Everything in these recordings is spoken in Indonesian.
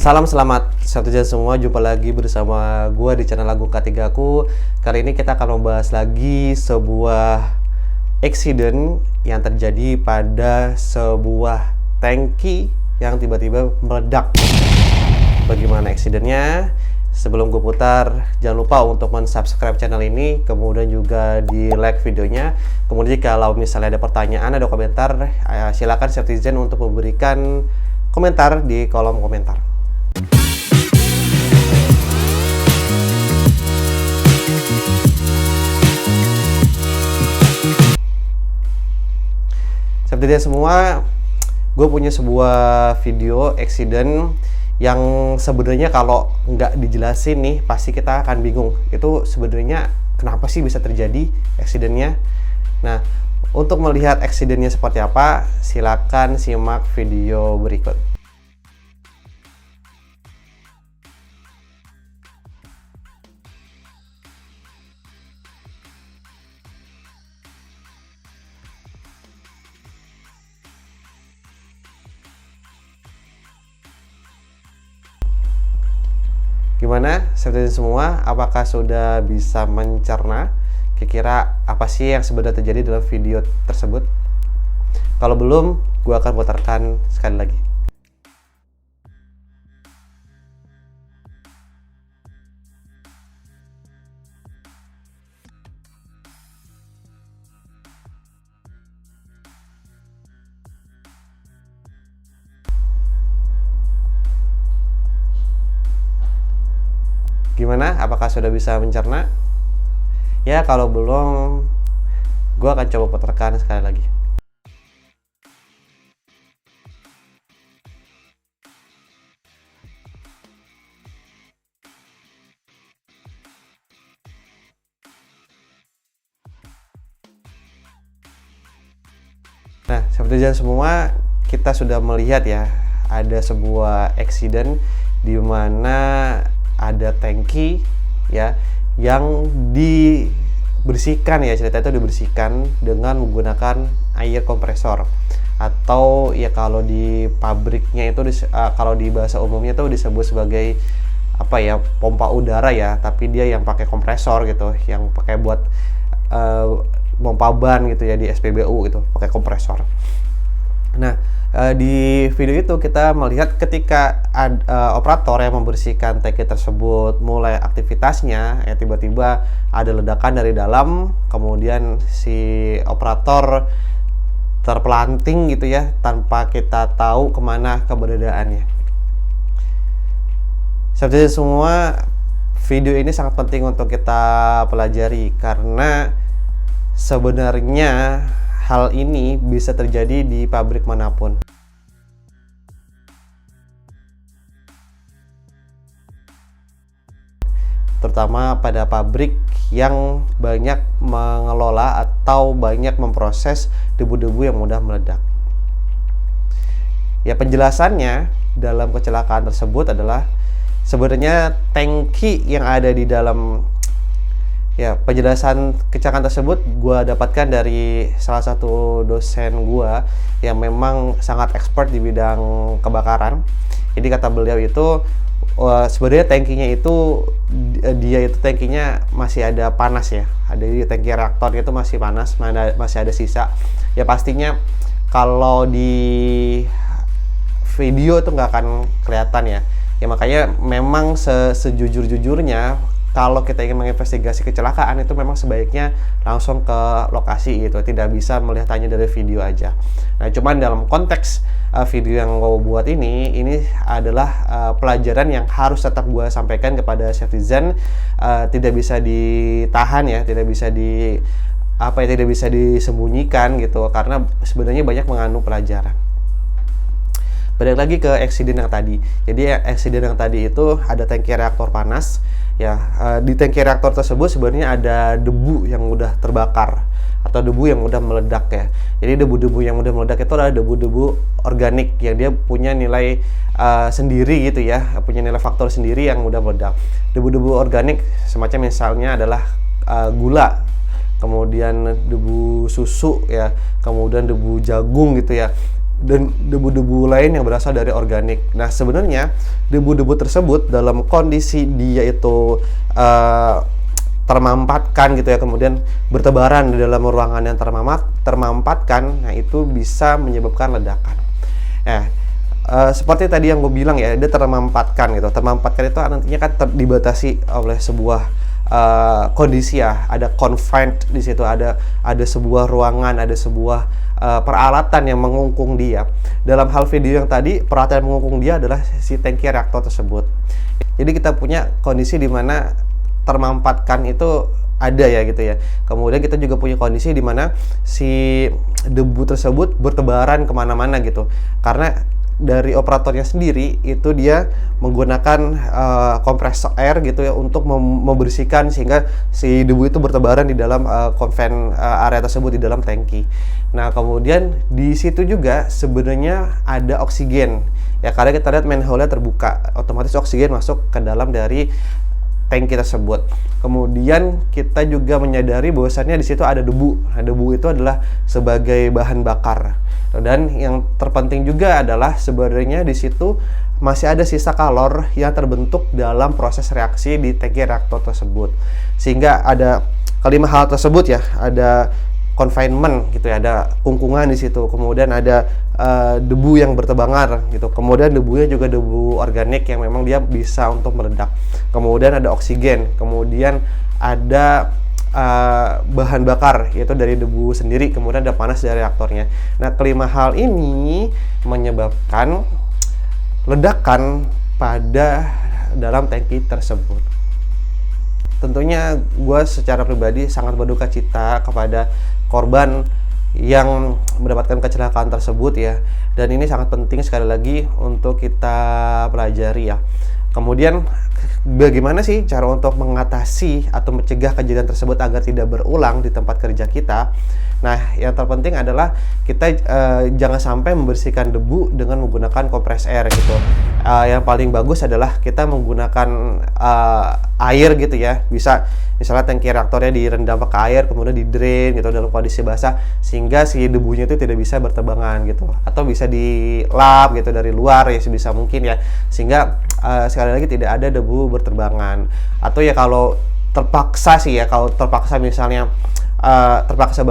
Salam selamat satu jam semua, jumpa lagi bersama gua di channel Lagu K3 Ku. Kali ini kita akan membahas lagi sebuah accident yang terjadi pada sebuah tangki yang tiba-tiba meledak. Bagaimana accidentnya? Sebelum gue putar, jangan lupa untuk subscribe channel ini, kemudian juga di like videonya. Kemudian kalau misalnya ada pertanyaan, ada komentar, silakan Citizen untuk memberikan komentar di kolom komentar. Seperti itu semua, gue punya sebuah video accident yang sebenarnya kalau nggak dijelasin nih pasti kita akan bingung. Itu sebenarnya kenapa sih bisa terjadi accidentnya? Nah, untuk melihat accidentnya seperti apa, silakan simak video berikut. Gimana seperti semua? Apakah sudah bisa mencerna kira-kira apa sih yang sebenarnya terjadi dalam video tersebut? Kalau belum, gue akan putarkan sekali lagi. Gimana? Apakah sudah bisa mencerna? Ya, kalau belum, gue akan coba putarkan sekali lagi. Nah, seperti itu semua, kita sudah melihat ya, ada sebuah accident di mana ada tangki ya yang dibersihkan ya, cerita itu dibersihkan dengan menggunakan air kompresor, atau ya kalau di pabriknya itu kalau di bahasa umumnya itu disebut sebagai apa ya, pompa udara ya, tapi dia yang pakai kompresor gitu, yang pakai buat pompa ban gitu ya, di SPBU itu pakai kompresor. Nah, di video itu kita melihat ketika operator yang membersihkan tangki tersebut mulai aktivitasnya, ya tiba-tiba ada ledakan dari dalam, kemudian si operator terpelanting gitu ya, tanpa kita tahu kemana keberadaannya. Seperti itu semua, video ini sangat penting untuk kita pelajari karena sebenarnya hal ini bisa terjadi di pabrik manapun. Terutama pada pabrik yang banyak mengelola atau banyak memproses debu-debu yang mudah meledak. Ya, penjelasannya dalam kecelakaan tersebut adalah sebenarnya tangki yang ada di dalam. Ya, penjelasan kecelakaan tersebut gue dapatkan dari salah satu dosen gue yang memang sangat expert di bidang kebakaran. Jadi kata beliau itu sebenarnya tangkinya itu tangkinya masih ada panas ya. Ada di tangki reaktornya itu masih panas, masih ada sisa. Ya pastinya kalau di video itu nggak akan kelihatan ya. Ya makanya memang sejujur-jujurnya kalau kita ingin menginvestigasi kecelakaan itu memang sebaiknya langsung ke lokasi gitu, tidak bisa melihatnya dari video aja. Nah, cuman dalam konteks video yang gue buat ini adalah pelajaran yang harus tetap gue sampaikan kepada citizen, tidak bisa ditahan ya, tidak bisa tidak bisa disembunyikan gitu, karena sebenarnya banyak mengandung pelajaran. Balik lagi ke accident yang tadi. Jadi accident yang tadi itu ada tangki reaktor panas. Ya, di tangki reaktor tersebut sebenarnya ada debu yang udah terbakar atau debu yang udah meledak ya. Jadi debu-debu yang udah meledak itu adalah debu-debu organik yang dia punya nilai sendiri gitu ya, punya nilai faktor sendiri yang udah meledak. Debu-debu organik semacam misalnya adalah gula, kemudian debu susu ya, kemudian debu jagung gitu ya. dan debu-debu lain yang berasal dari organik. Nah, sebenarnya debu-debu tersebut dalam kondisi dia itu termampatkan gitu ya, kemudian bertebaran di dalam ruangan yang termampatkan, nah itu bisa menyebabkan ledakan. Seperti tadi yang gue bilang ya, dia termampatkan gitu. Termampatkan itu nantinya kan dibatasi oleh sebuah kondisi ya, ada confined di situ, ada sebuah ruangan, ada sebuah peralatan yang mengungkung dia. Dalam hal video yang tadi, peralatan yang mengungkung dia adalah si tangki reaktor tersebut. Jadi kita punya kondisi di mana termampatkan itu ada ya gitu ya. Kemudian kita juga punya kondisi di mana si debu tersebut bertebaran kemana-mana gitu. Karena dari operatornya sendiri itu dia menggunakan kompresor air gitu ya untuk membersihkan sehingga si debu itu bertebaran di dalam area tersebut di dalam tangki. Nah, kemudian di situ juga sebenarnya ada oksigen. Ya, karena kita lihat manhole-nya terbuka, otomatis oksigen masuk ke dalam dari tangki tersebut. Kemudian kita juga menyadari bahwasannya di situ ada debu. Nah, debu itu adalah sebagai bahan bakar. Dan yang terpenting juga adalah sebenarnya di situ masih ada sisa kalor yang terbentuk dalam proses reaksi di tangki reaktor tersebut. Sehingga ada kelima hal tersebut ya, ada confinement gitu ya, ada kungkungan di situ. Kemudian ada debu yang bertebangan gitu. Kemudian debunya juga debu organik yang memang dia bisa untuk meledak. Kemudian ada oksigen. Kemudian ada bahan bakar yaitu dari debu sendiri. Kemudian ada panas dari reaktornya. Nah, kelima hal ini menyebabkan ledakan pada dalam tangki tersebut. Tentunya gue secara pribadi sangat berduka cita kepada korban yang mendapatkan kecelakaan tersebut ya, dan ini sangat penting sekali lagi untuk kita pelajari ya. Kemudian bagaimana sih cara untuk mengatasi atau mencegah kejadian tersebut agar tidak berulang di tempat kerja kita? Nah, yang terpenting adalah kita jangan sampai membersihkan debu dengan menggunakan kompres air gitu. Yang paling bagus adalah kita menggunakan air gitu ya. Bisa misalnya tangki reaktornya direndam pakai air, kemudian di drain gitu dalam kondisi basah, sehingga si debunya itu tidak bisa bertebangan gitu. Atau bisa dilap gitu dari luar ya sebisa mungkin ya. Sehingga sekali lagi tidak ada debu berterbangan. Atau ya kalau terpaksa sih ya, kalau terpaksa misalnya terpaksa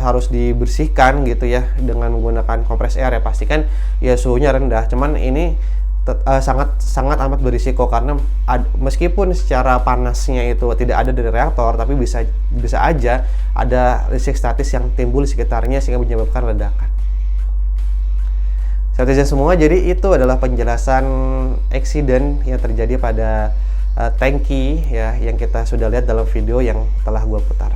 harus dibersihkan gitu ya dengan menggunakan kompres air ya, pastikan ya suhunya rendah. Cuman ini sangat amat berisiko karena meskipun secara panasnya itu tidak ada dari reaktor, tapi bisa aja ada listrik statis yang timbul di sekitarnya sehingga menyebabkan ledakan. Seperti semua, jadi itu adalah penjelasan eksiden yang terjadi pada tangki ya yang kita sudah lihat dalam video yang telah gua putar.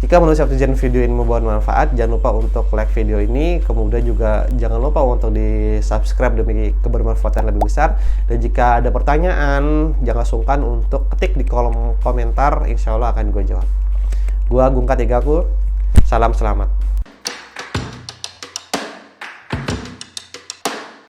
Jika menurut Septijen video ini membawa manfaat, jangan lupa untuk like video ini, kemudian juga jangan lupa untuk di subscribe demi kebermanfaatan lebih besar. Dan jika ada pertanyaan, jangan sungkan untuk ketik di kolom komentar, insya Allah akan gue jawab. Gue Agung Katigaku, salam selamat.